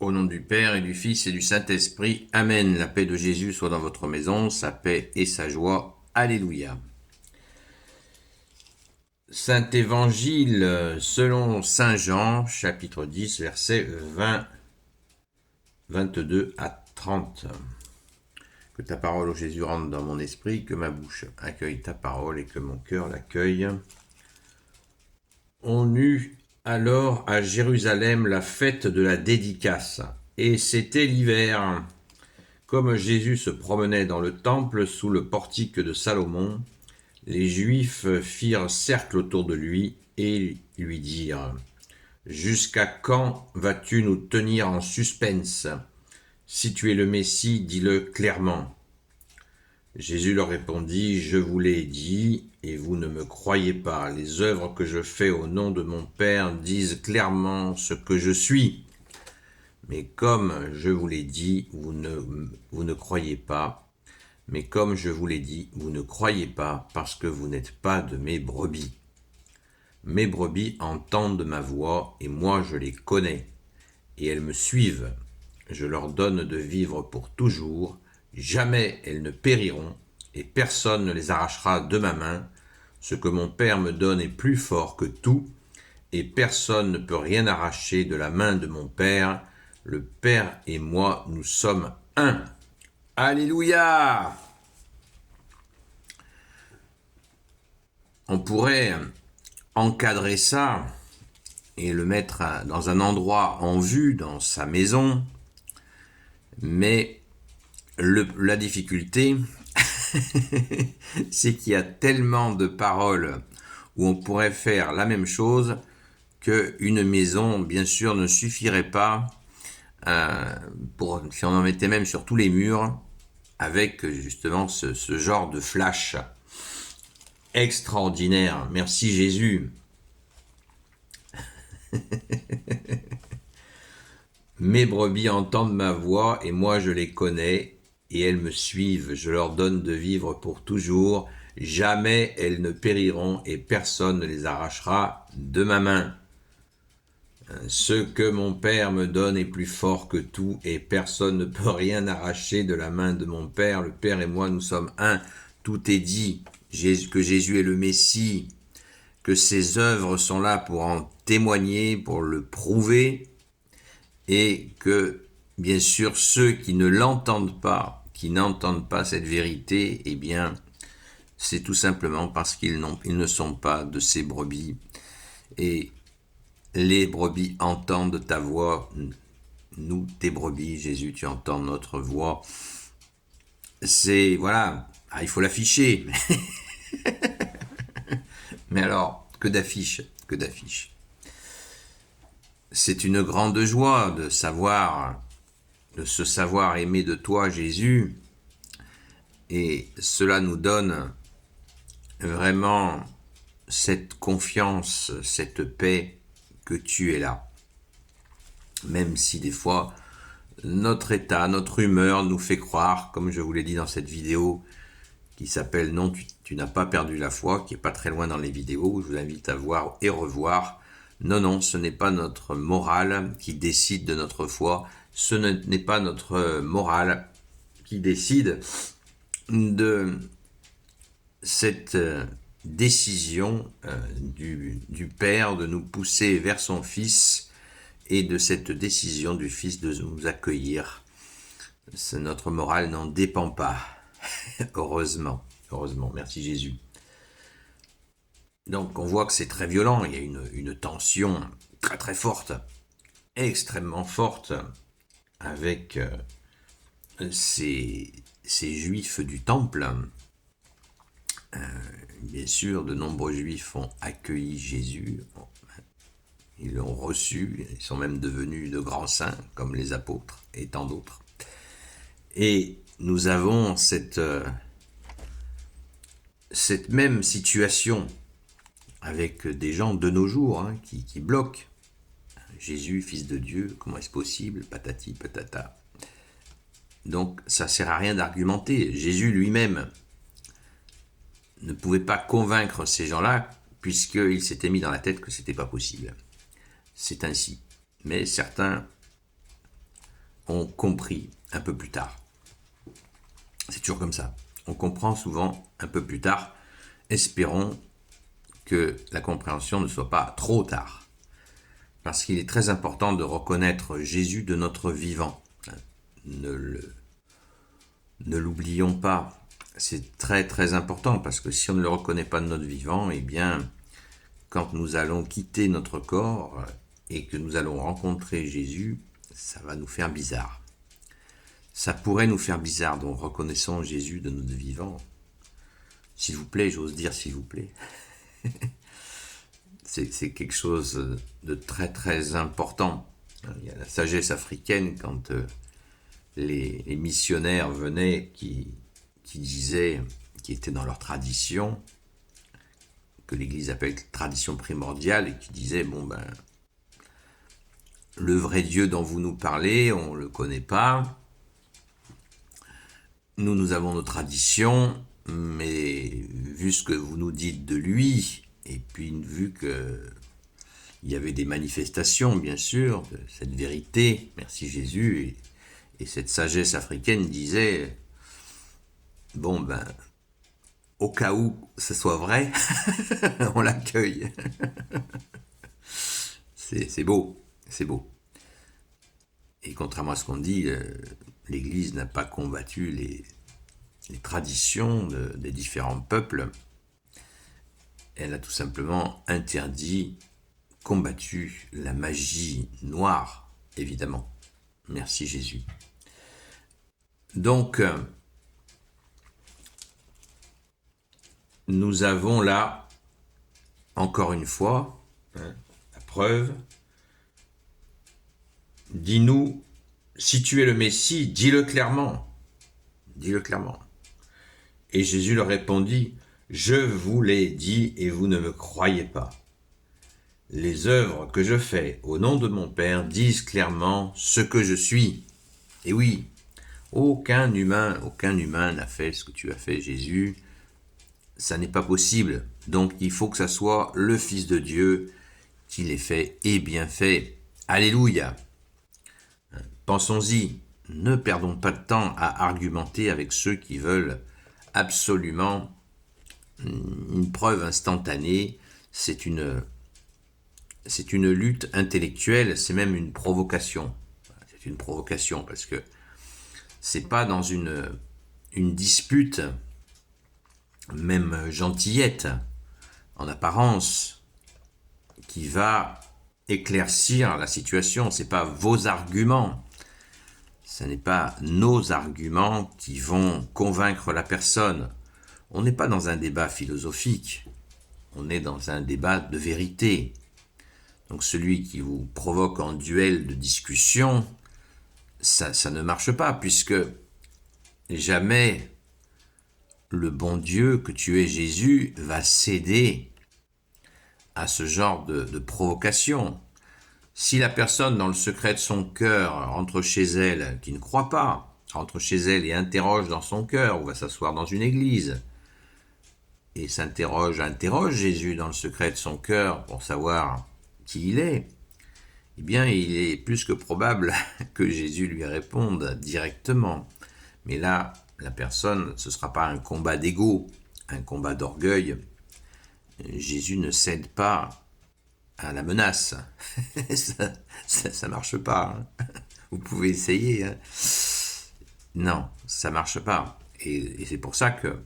Au nom du Père et du Fils et du Saint-Esprit. Amen. La paix de Jésus soit dans votre maison, sa paix et sa joie. Alléluia. Saint Évangile selon Saint Jean, chapitre 10, versets 20, 22 à 30. Que ta parole, ô Jésus, rentre dans mon esprit, que ma bouche accueille ta parole et que mon cœur l'accueille. On eut alors à Jérusalem la fête de la dédicace, et c'était l'hiver. Comme Jésus se promenait dans le temple sous le portique de Salomon, les Juifs firent cercle autour de lui et lui dirent : « Jusqu'à quand vas-tu nous tenir en suspense ? Si tu es le Messie, dis-le clairement. » Jésus leur répondit : « Je vous l'ai dit, et vous ne me croyez pas. Les œuvres que je fais au nom de mon Père disent clairement ce que je suis. Mais comme je vous l'ai dit, vous ne croyez pas. Mais comme je vous l'ai dit, vous ne croyez pas parce que vous n'êtes pas de mes brebis. Mes brebis entendent ma voix et moi je les connais. Et elles me suivent. Je leur donne de vivre pour toujours. Jamais elles ne périront et personne ne les arrachera de ma main. Ce que mon Père me donne est plus fort que tout et personne ne peut rien arracher de la main de mon Père. Le Père et moi, nous sommes un. Alléluia! On pourrait encadrer ça et le mettre dans un endroit en vue, dans sa maison, mais la difficulté, c'est qu'il y a tellement de paroles où on pourrait faire la même chose qu'une maison, bien sûr, ne suffirait pas si on en mettait même sur tous les murs, avec justement ce genre de flash extraordinaire. Merci Jésus. Mes brebis entendent ma voix et moi je les connais et elles me suivent. Je leur donne de vivre pour toujours. Jamais elles ne périront et personne ne les arrachera de ma main. Ce que mon Père me donne est plus fort que tout et personne ne peut rien arracher de la main de mon Père. Le Père et moi, nous sommes un. Tout est dit. Que Jésus est le Messie, que ses œuvres sont là pour en témoigner, pour le prouver, et que, bien sûr, ceux qui ne l'entendent pas, qui n'entendent pas cette vérité, eh bien, c'est tout simplement parce qu'ils ne sont pas de ces brebis. Et les brebis entendent ta voix. Nous, tes brebis, Jésus, tu entends notre voix. C'est, voilà, il faut l'afficher. Mais alors, que d'affiches. C'est une grande joie de se savoir aimé de toi, Jésus. Et cela nous donne vraiment cette confiance, cette paix que tu es là. Même si des fois, notre état, notre humeur nous fait croire, comme je vous l'ai dit dans cette vidéo, qui s'appelle « Non, tu n'as pas perdu la foi », qui est pas très loin dans les vidéos, je vous invite à voir et revoir. Non, ce n'est pas notre morale qui décide de notre foi, ce n'est pas notre morale qui décide de cette décision du Père de nous pousser vers son Fils et de cette décision du Fils de nous accueillir. Notre morale n'en dépend pas. Heureusement, merci Jésus. Donc on voit que c'est très violent, il y a une tension très très forte, extrêmement forte, avec ces juifs du temple. Bien sûr, de nombreux juifs ont accueilli Jésus, ils l'ont reçu, ils sont même devenus de grands saints, comme les apôtres et tant d'autres. Et nous avons cette même situation avec des gens de nos jours qui bloquent. Jésus, Fils de Dieu, comment est-ce possible ? Patati, patata. Donc ça ne sert à rien d'argumenter. Jésus lui-même ne pouvait pas convaincre ces gens-là puisqu'il s'était mis dans la tête que ce n'était pas possible. C'est ainsi. Mais certains ont compris un peu plus tard. C'est toujours comme ça. On comprend souvent un peu plus tard. Espérons que la compréhension ne soit pas trop tard. Parce qu'il est très important de reconnaître Jésus de notre vivant. Ne l'oublions pas. C'est très très important parce que si on ne le reconnaît pas de notre vivant, eh bien, quand nous allons quitter notre corps et que nous allons rencontrer Jésus, ça va nous faire bizarre. Ça pourrait nous faire bizarre, donc reconnaissons Jésus de notre vivant. S'il vous plaît, j'ose dire s'il vous plaît. C'est quelque chose de très très important. Il y a la sagesse africaine quand les missionnaires venaient qui disaient, qui étaient dans leur tradition, que l'Église appelle tradition primordiale, et qui disaient, bon ben, le vrai Dieu dont vous nous parlez, on ne le connaît pas. Nous avons nos traditions, mais vu ce que vous nous dites de lui, et puis vu que il y avait des manifestations, bien sûr, de cette vérité, merci Jésus, et cette sagesse africaine disait, bon ben, au cas où ce soit vrai, on l'accueille. C'est beau, c'est beau. Et contrairement à ce qu'on dit, l'Église n'a pas combattu les traditions des différents peuples. Elle a tout simplement interdit, combattu la magie noire, évidemment. Merci Jésus. Donc, nous avons là, encore une fois, la preuve. Dis-nous, si tu es le Messie, dis-le clairement. Dis-le clairement. Et Jésus leur répondit, je vous l'ai dit et vous ne me croyez pas. Les œuvres que je fais au nom de mon Père disent clairement ce que je suis. Et oui, aucun humain n'a fait ce que tu as fait, Jésus. Ça n'est pas possible. Donc il faut que ça soit le Fils de Dieu qui l'ait fait et bien fait. Alléluia. Pensons-y. Ne perdons pas de temps à argumenter avec ceux qui veulent absolument une preuve instantanée. C'est une lutte intellectuelle, c'est même une provocation. C'est une provocation parce que c'est pas dans une dispute, même gentillette, en apparence, qui va éclaircir la situation. C'est pas vos arguments. Ce n'est pas nos arguments qui vont convaincre la personne. On n'est pas dans un débat philosophique. On est dans un débat de vérité. Donc celui qui vous provoque en duel de discussion, ça ne marche pas, puisque jamais le bon Dieu que tu es Jésus va céder à ce genre de provocation. Si la personne dans le secret de son cœur rentre chez elle, qui ne croit pas, rentre chez elle et interroge dans son cœur, ou va s'asseoir dans une église, et interroge Jésus dans le secret de son cœur pour savoir qui il est, eh bien il est plus que probable que Jésus lui réponde directement. Mais là, la personne, ce ne sera pas un combat d'ego, un combat d'orgueil. Jésus ne cède pas à la menace. ça marche pas. Hein. Vous pouvez essayer. Hein. Non, ça marche pas. Et c'est pour ça que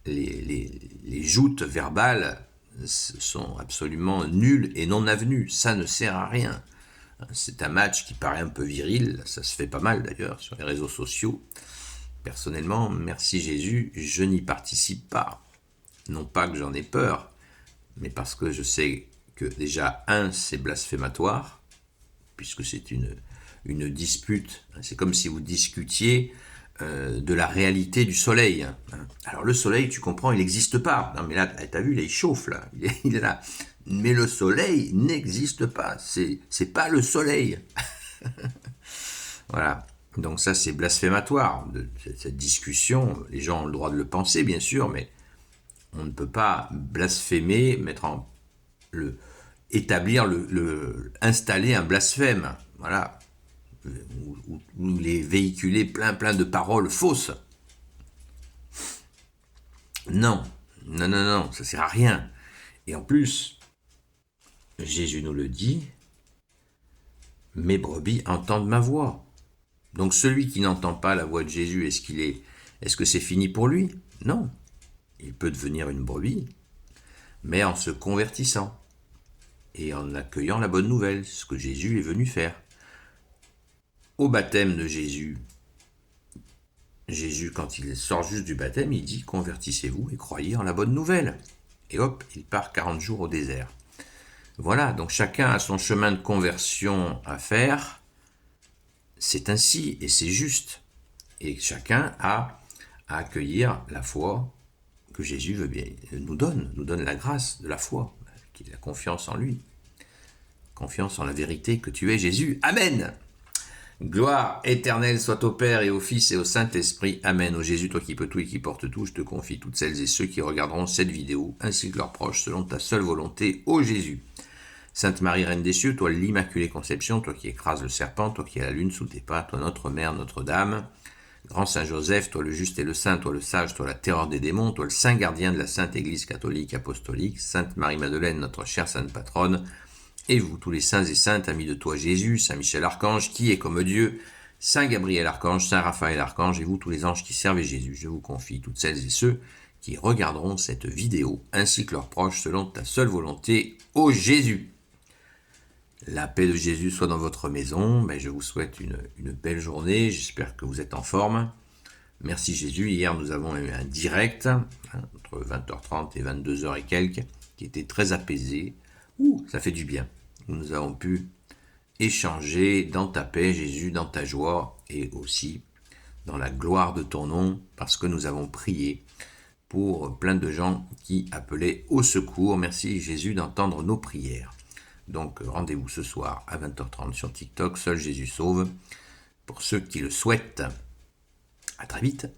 les joutes verbales sont absolument nulles et non avenues. Ça ne sert à rien. C'est un match qui paraît un peu viril. Ça se fait pas mal d'ailleurs sur les réseaux sociaux. Personnellement, merci Jésus, je n'y participe pas. Non pas que j'en ai peur, mais parce que je sais que déjà, c'est blasphématoire, puisque c'est une dispute. C'est comme si vous discutiez de la réalité du soleil. Alors le soleil, tu comprends, il n'existe pas. Non mais là, t'as vu, là, il chauffe, là. Il est là. Mais le soleil n'existe pas. C'est pas le soleil. Voilà. Donc ça, c'est blasphématoire, cette discussion. Les gens ont le droit de le penser, bien sûr, mais on ne peut pas blasphémer, établir installer un blasphème. Voilà. où il est véhiculé plein de paroles fausses. Non, non, ça sert à rien. Et en plus, Jésus nous le dit, mes brebis entendent ma voix. Donc celui qui n'entend pas la voix de Jésus, est-ce que c'est fini pour lui? Non. Il peut devenir une brebis, mais en se convertissant et en accueillant la bonne nouvelle, ce que Jésus est venu faire. Au baptême de Jésus, quand il sort juste du baptême, il dit « Convertissez-vous et croyez en la bonne nouvelle ». Et hop, il part 40 jours au désert. Voilà, donc chacun a son chemin de conversion à faire. C'est ainsi et c'est juste. Et chacun a à accueillir la foi que Jésus veut bien, nous donne la grâce de la foi, la confiance en lui. Confiance en la vérité que tu es Jésus. Amen. Gloire éternelle soit au Père et au Fils et au Saint-Esprit. Amen. Ô Jésus, toi qui peux tout et qui portes tout, je te confie toutes celles et ceux qui regarderont cette vidéo, ainsi que leurs proches, selon ta seule volonté, ô Jésus. Sainte Marie, Reine des cieux, toi l'Immaculée Conception, toi qui écrases le serpent, toi qui as la lune sous tes pas, toi notre Mère, Notre-Dame. Grand Saint Joseph, toi le juste et le saint, toi le sage, toi la terreur des démons, toi le saint gardien de la Sainte Église catholique apostolique, Sainte Marie-Madeleine, notre chère Sainte Patronne, et vous, tous les saints et saintes, amis de toi Jésus, Saint Michel Archange, qui est comme Dieu, Saint Gabriel Archange, Saint Raphaël Archange, et vous, tous les anges qui servent Jésus, je vous confie toutes celles et ceux qui regarderont cette vidéo, ainsi que leurs proches, selon ta seule volonté, ô Jésus. La paix de Jésus soit dans votre maison. Je vous souhaite une belle journée. J'espère que vous êtes en forme. Merci Jésus. Hier, nous avons eu un direct entre 20h30 et 22h et quelques qui était très apaisé. Ça fait du bien. Nous avons pu échanger dans ta paix, Jésus, dans ta joie et aussi dans la gloire de ton nom parce que nous avons prié pour plein de gens qui appelaient au secours. Merci Jésus d'entendre nos prières. Donc rendez-vous ce soir à 20h30 sur TikTok, Seul Jésus sauve, pour ceux qui le souhaitent. À très vite.